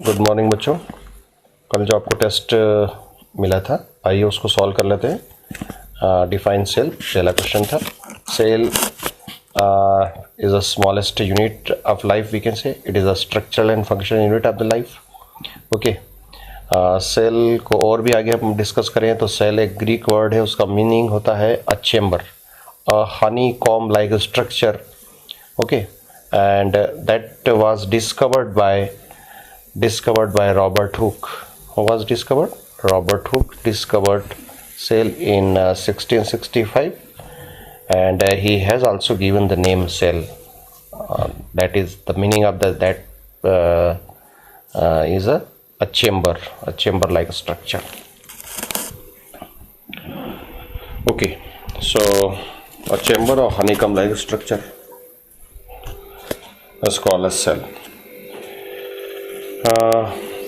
Good morning बच्चों। कल जो आपको टेस्ट मिला था, आइए उसको सॉल्व कर लेते हैं। डिफाइन सेल पहला क्वेश्चन था। Cell is a smallest unit of life, we can say it is a structural and functional unit of the life. Okay, cell को और भी आगे हम डिस्कस करें तो सेल एक ग्रीक वर्ड है, उसका मीनिंग होता है a chamber, a honeycomb like structure. Okay, and that was discovered by Robert Hooke. Who was discovered? Robert Hooke discovered cell in 1665, and he has also given the name cell. That is the meaning of that is a chamber like structure. Okay, so a chamber or honeycomb like structure is called as cell.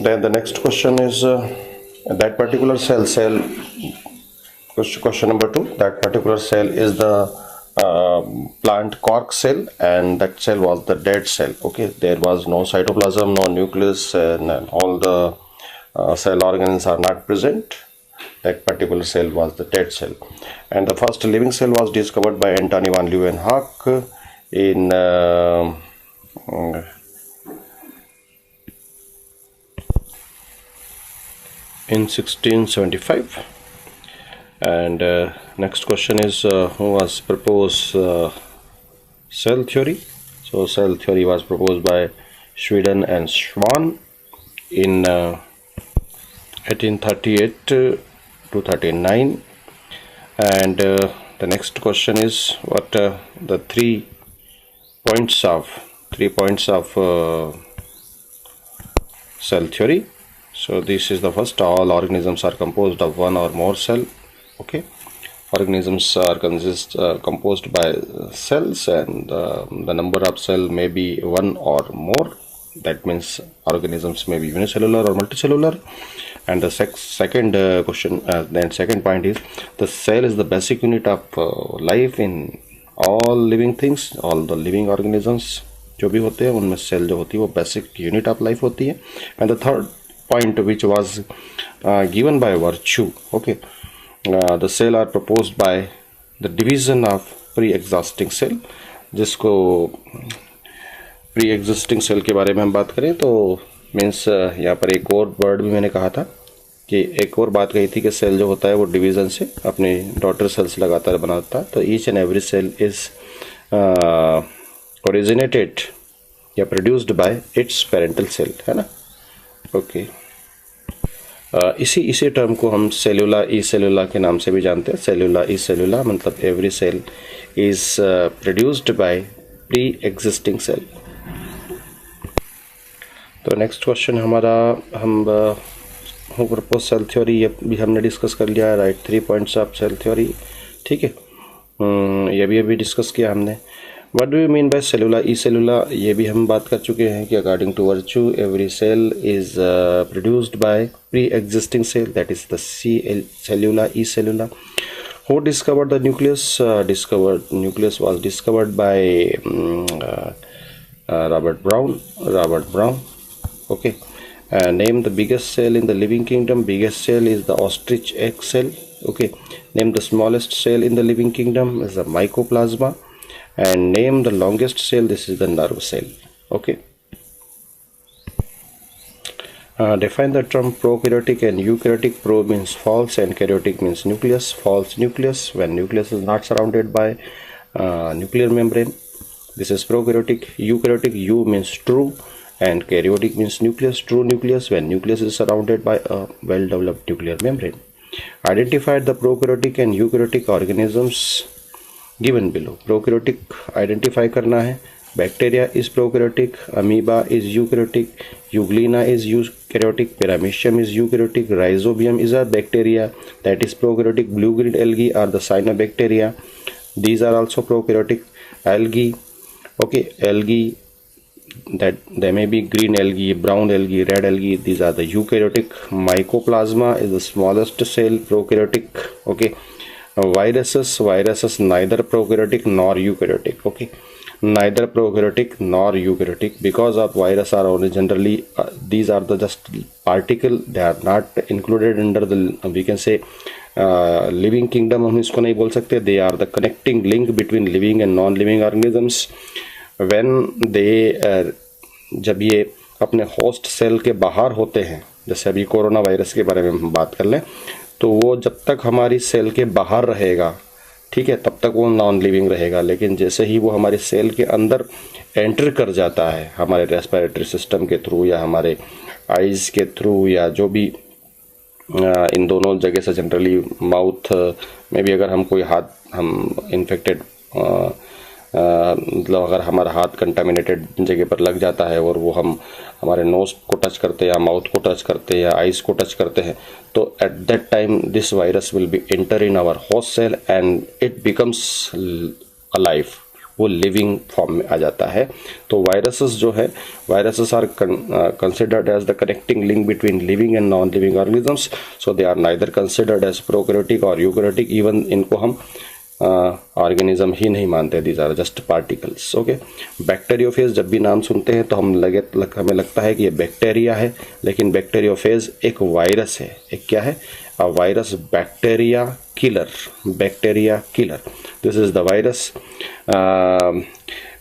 Then the next question is that particular cell. Question number 2. That particular cell is the plant cork cell, and that cell was the dead cell. Okay, there was no cytoplasm, no nucleus, and all the cell organs are not present. That particular cell was the dead cell, and the first living cell was discovered by Antony van Leeuwenhoek in in 1675. And next question is who was proposed cell theory. So cell theory was proposed by Schweden and Schwann in 1838 to 39. And the next question is what the three points of cell theory. So this is the first. All organisms are composed of one or more cell. Okay, organisms are composed by cells, and the number of cell may be one or more. That means organisms may be unicellular or multicellular. And the second question, then second point is the cell is the basic unit of life in all living things, all the living organisms जो भी होते हैं उनमें cell जो होती है वो basic unit of life होती है. And the third point which was given by virtue. Okay, the cell are proposed by the division of pre-existing cell. जिसको pre-existing cell के बारे में हम बात करें तो मीन्स यहाँ पर एक और वर्ड भी मैंने कहा था कि एक और बात कही थी कि सेल जो होता है वो डिवीज़न से अपने डॉटर सेल्स लगातार बनाता है. तो each and every cell is originated या produced by its parental cell, है ना. ओके, इसी टर्म को हम सेलुला ई सेलुला के नाम से भी जानते हैं. सेलुला ई सेलुला मतलब every cell is produced by pre existing cell. तो नेक्स्ट क्वेश्चन हमारा हम प्रपोज सेल थ्योरी ये भी हमने डिस्कस कर लिया है. Write 3 points of cell theory. ठीक है, ये भी अभी डिस्कस किया हमने. What do you mean by cellular e cellular? ये भी हम बात कर चुके हैं कि according to virtue every cell is produced by pre-existing cell, that is the cellular e cellular. Who discovered the nucleus? Nucleus was discovered by Robert Brown. Okay, name the biggest cell in the living kingdom. Biggest cell is the ostrich egg cell. Okay, name the smallest cell in the living kingdom is the mycoplasma. And name the longest cell. This is the nerve cell. Okay, define the term prokaryotic and eukaryotic. Pro means false and karyotic means nucleus. False nucleus, when nucleus is not surrounded by nuclear membrane, this is prokaryotic. Eukaryotic, eu means true and karyotic means nucleus. True nucleus when nucleus is surrounded by a well developed nuclear membrane. Identify the prokaryotic and eukaryotic organisms given below. Prokaryotic identify करना है. Bacteria is prokaryotic, amoeba is eukaryotic, euglena is eukaryotic, paramecium is eukaryotic, rhizobium is a bacteria that is prokaryotic. Blue green algae are the cyanobacteria, these are also prokaryotic. Algae, okay, algae that there may be green algae, brown algae, red algae, these are the eukaryotic. Mycoplasma is the smallest cell, prokaryotic. Okay, viruses neither prokaryotic nor eukaryotic. Okay, neither prokaryotic nor eukaryotic, because of virus are only generally these are the just particle, they are not included under the we can say living kingdom हम इसको नहीं बोल सकते. They are the connecting link between living and non living organisms. when they जब ये अपने host cell के बाहर होते हैं, जैसे अभी कोरोना वायरस के बारे में हम बात कर लें, तो वो जब तक हमारी सेल के बाहर रहेगा, ठीक है, तब तक वो नॉन लिविंग रहेगा. लेकिन जैसे ही वो हमारे सेल के अंदर एंटर कर जाता है, हमारे रेस्पिरेटरी सिस्टम के थ्रू या हमारे आइज़ के थ्रू या जो भी इन दोनों जगह से, जनरली माउथ में भी अगर हम कोई हाथ हम इन्फेक्टेड मतलब अगर हमारा हाथ कंटामिनेटेड जगह पर लग जाता है और वो हम हमारे नोज को टच करते हैं या माउथ को टच करते हैं या आइज़ को टच करते हैं, तो at that time this virus will be enter in our host cell and it becomes alive, वो लिविंग फॉर्म में आ जाता है. तो वायरसेस जो है, viruses are considered as the connecting link between living and non living organisms. So they are neither considered as prokaryotic और eukaryotic. Even इनको हम ऑर्गेनिज्म ही नहीं मानते, these are just particles. Okay. Bacteriophage जब भी नाम सुनते हैं तो हमें लगता है कि ये बैक्टीरिया है, लेकिन बैक्टीरियोफेज एक वायरस है. एक क्या है? A virus, bacteria killer. Bacteria killer, this is the virus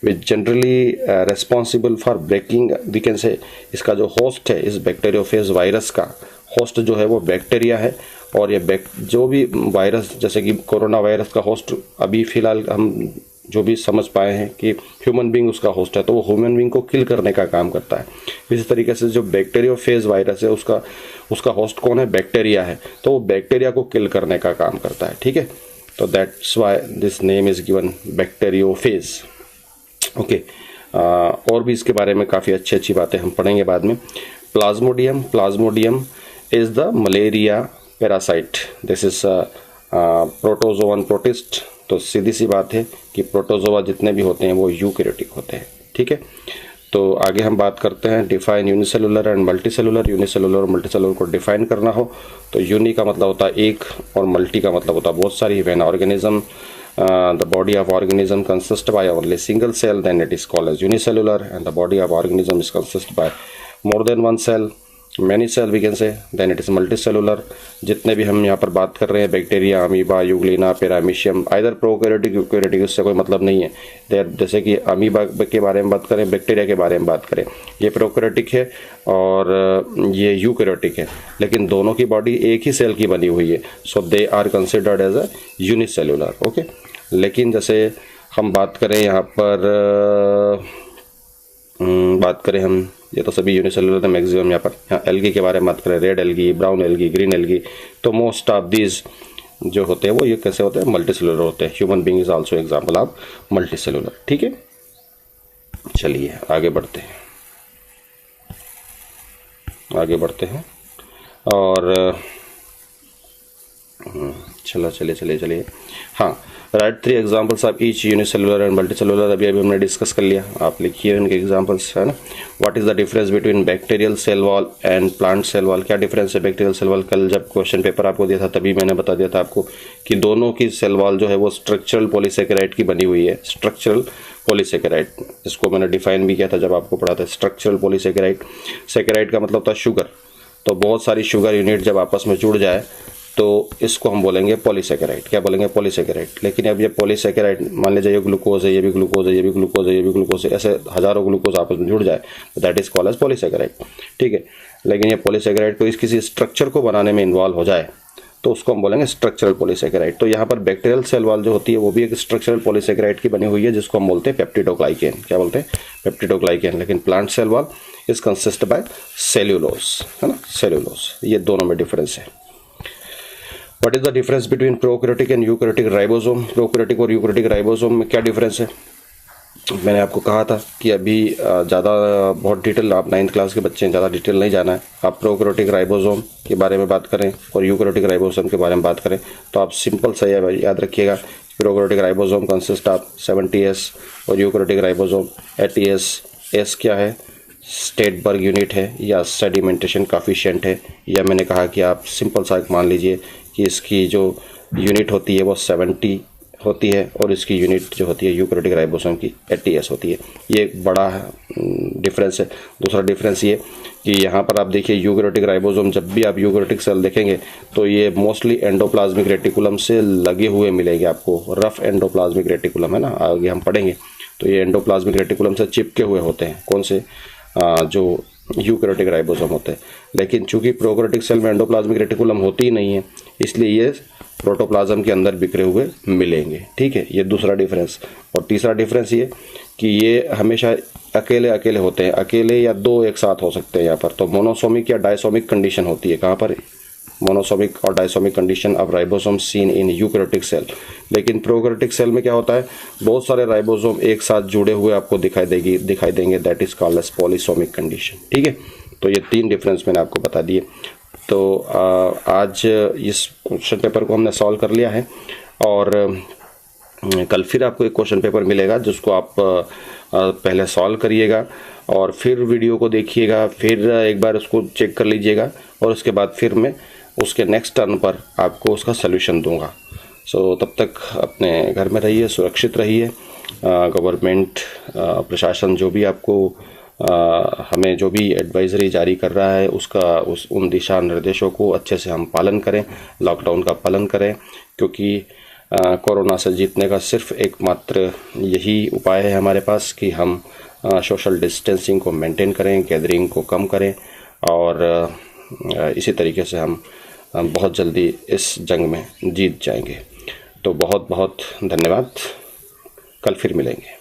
which generally responsible for breaking, we can say इसका जो होस्ट है, इस बैक्टीरियोफेज वायरस का होस्ट जो है वो बैक्टीरिया है. और ये जो भी वायरस, जैसे कि कोरोना वायरस का होस्ट अभी फ़िलहाल हम जो भी समझ पाए हैं कि ह्यूमन बींग उसका होस्ट है, तो वो ह्यूमन बींग को किल करने का काम करता है. इसी तरीके से जो बैक्टीरियोफेज वायरस है उसका होस्ट कौन है? बैक्टीरिया है, तो वो बैक्टीरिया को किल करने का काम करता है. ठीक है, तो that's why this name is given bacteriophage. Okay. और भी इसके बारे में काफ़ी अच्छी बातें हम पढ़ेंगे बाद में. Plasmodium. Plasmodium is the malaria parasite. This is protozoan protist. तो सीधी सी बात है कि प्रोटोजोआ जितने भी होते हैं वो यूकैरियोटिक होते हैं. ठीक है, तो आगे हम बात करते हैं define unicellular and multicellular. Unicellular और मल्टीसेलुलर को डिफाइन करना हो तो यूनि का मतलब होता है एक और मल्टी का मतलब होता है बहुत सारी. When organism the body of organism consists by only single cell, then it is called as unicellular, and the body of organism is consist by more than one cell, many cell we can say, then it is multicellular. जितने भी हम यहाँ पर बात कर रहे हैं, bacteria, amoeba, Euglena, paramecium, either prokaryotic eukaryotic, उससे कोई मतलब नहीं है. जैसे कि अमीबा के बारे में बात करें, बैक्टीरिया के बारे में बात करें, ये प्रोकैरियोटिक है और ये यूकैरियोटिक है, लेकिन दोनों की बॉडी एक ही सेल की बनी हुई है. So they are considered as a unicellular. Okay. लेकिन जैसे हम बात करें यहाँ पर बात करें हम, ये तो सभी यूनिसेलुलर है मैक्सिमम. यहाँ एल्गी के बारे में बात करें, red algae, brown algae, green algae, तो मोस्ट ऑफ दीज जो होते हैं वो ये कैसे होते हैं? मल्टीसेलुलर होते हैं. Human being is also example of multicellular. ठीक है, चलिए आगे बढ़ते हैं. और चलिए. हाँ, right 3 examples of each unicellular and multicellular. अभी हमने डिस्कस कर लिया, आप लिखिए इनके एग्जांपल्स, है ना. What is the difference between bacterial cell wall and plant cell wall? क्या डिफरेंस है बैक्टीरियल सेल वॉल? कल जब क्वेश्चन पेपर आपको दिया था तभी मैंने बता दिया था आपको कि दोनों की सेल वॉल जो है वो स्ट्रक्चरल पॉलीसेकेराइड की बनी हुई है. स्ट्रक्चरल पॉलीसेकेराइड, इसको मैंने डिफाइन भी किया था जब आपको पढ़ा था. स्ट्रक्चरल पॉलीसेकेराइड, सेकेराइड का मतलब होता है शुगर. तो बहुत सारी शुगर यूनिट जब आपस में जुड़ जाए तो इसको हम बोलेंगे पॉलीसेकेराइड. क्या बोलेंगे? पॉलीसेकेराइड. लेकिन अब ये पॉलीसेकेराइड, मान लीजिए ये ग्लूकोज है, ये भी ग्लूकोज है, ये भी ग्लूकोज है, ये भी ग्लूकोज है, ऐसे हजारों ग्लूकोज आपस में जुड़ जाए तो that is called as polysaccharide. ठीक है, लेकिन ये पॉलीसेकेराइड को किसी स्ट्रक्चर को बनाने में इन्वॉल्व हो जाए तो उसको हम बोलेंगे स्ट्रक्चरल पॉलीसेकेराइड. तो यहाँ पर बैक्टीरियल सेल वॉल जो होती है वो भी एक स्ट्रक्चरल पॉलीसेकेराइड की बनी हुई है, जिसको हम बोलते हैं पेप्टिडोग्लाइकेन. क्या बोलते हैं? पेप्टिडोग्लाइकेन. लेकिन plant cell wall is consist by cellulose, है ना, सेल्यूलोज. ये दोनों में डिफरेंस है. What is the difference between prokaryotic and eukaryotic ribosome? Prokaryotic और यूकैरियोटिक राइबोसोम में क्या डिफरेंस है? मैंने आपको कहा था कि अभी ज़्यादा बहुत डिटेल, आप 9th क्लास के बच्चे हैं, ज़्यादा डिटेल नहीं जाना है. आप प्रोकैरियोटिक राइबोसोम के बारे में बात करें और यूकैरियोटिक राइबोसोम के बारे में बात करें तो आप सिंपल सा याद रखिएगा. Prokaryotic ribosome consist of 70S और यूकैरियोटिक राइबोसोम 80S. एस क्या है? स्टेटबर्ग यूनिट है या सेडिमेंटेशन काफिशिएंट है. या मैंने कहा कि आप सिंपल सा मान लीजिए कि इसकी जो यूनिट होती है वो 70 होती है और इसकी यूनिट जो होती है यूकैरियोटिक राइबोसोम की 80S होती है। ये एक बड़ा डिफरेंस है। दूसरा डिफरेंस ये कि यहाँ पर आप देखिए यूकैरियोटिक राइबोसोम, जब भी आप यूकैरियोटिक सेल देखेंगे तो ये मोस्टली एंडोप्लाज्मिक रेटिकुलम से लगे हुए मिलेंगे आपको। रफ एंडोप्लाज्मिक रेटिकुलम है ना, आगे हम पढ़ेंगे, तो ये एंडोप्लाज्मिक रेटिकुलम से चिपके हुए होते हैं। कौन से? जो यूकैरियोटिक राइबोसोम होते हैं। लेकिन चूंकि प्रोकैरियोटिक सेल में एंडोप्लाज्मिक रेटिकुलम होती ही नहीं है, इसलिए ये प्रोटोप्लाज्म के अंदर बिखरे हुए मिलेंगे। ठीक है, ये दूसरा डिफरेंस। और तीसरा डिफरेंस ये कि ये हमेशा अकेले अकेले होते हैं, अकेले या दो एक साथ हो सकते हैं यहाँ पर। तो मोनोसोमिक या डायसोमिक कंडीशन होती है। कहाँ पर? मोनोसोमिक और disomic condition of ribosome seen in eukaryotic cell. लेकिन प्रोकैरियोटिक सेल में क्या होता है, बहुत सारे राइबोसोम एक साथ जुड़े हुए आपको दिखाई देंगे। That is called as polysomic condition. ठीक है, तो ये 3 डिफरेंस मैंने आपको बता दिए। तो आज इस क्वेश्चन पेपर को हमने सॉल्व कर लिया है और कल फिर आपको एक क्वेश्चन पेपर मिलेगा जिसको आप पहले सॉल्व करिएगा और फिर वीडियो को देखिएगा, फिर एक बार उसको चेक कर लीजिएगा और उसके बाद फिर मैं उसके नेक्स्ट टर्न पर आपको उसका सलूशन दूंगा। सो तब तक अपने घर में रहिए, सुरक्षित रहिए। गवर्नमेंट प्रशासन जो भी आपको हमें जो भी एडवाइजरी जारी कर रहा है उन दिशा निर्देशों को अच्छे से हम पालन करें, लॉकडाउन का पालन करें, क्योंकि कोरोना से जीतने का सिर्फ एकमात्र यही उपाय है हमारे पास कि हम सोशल डिस्टेंसिंग को मेंटेन करें, गैदरिंग को कम करें और इसी तरीके से हम बहुत जल्दी इस जंग में जीत जाएंगे। तो बहुत बहुत धन्यवाद। कल फिर मिलेंगे।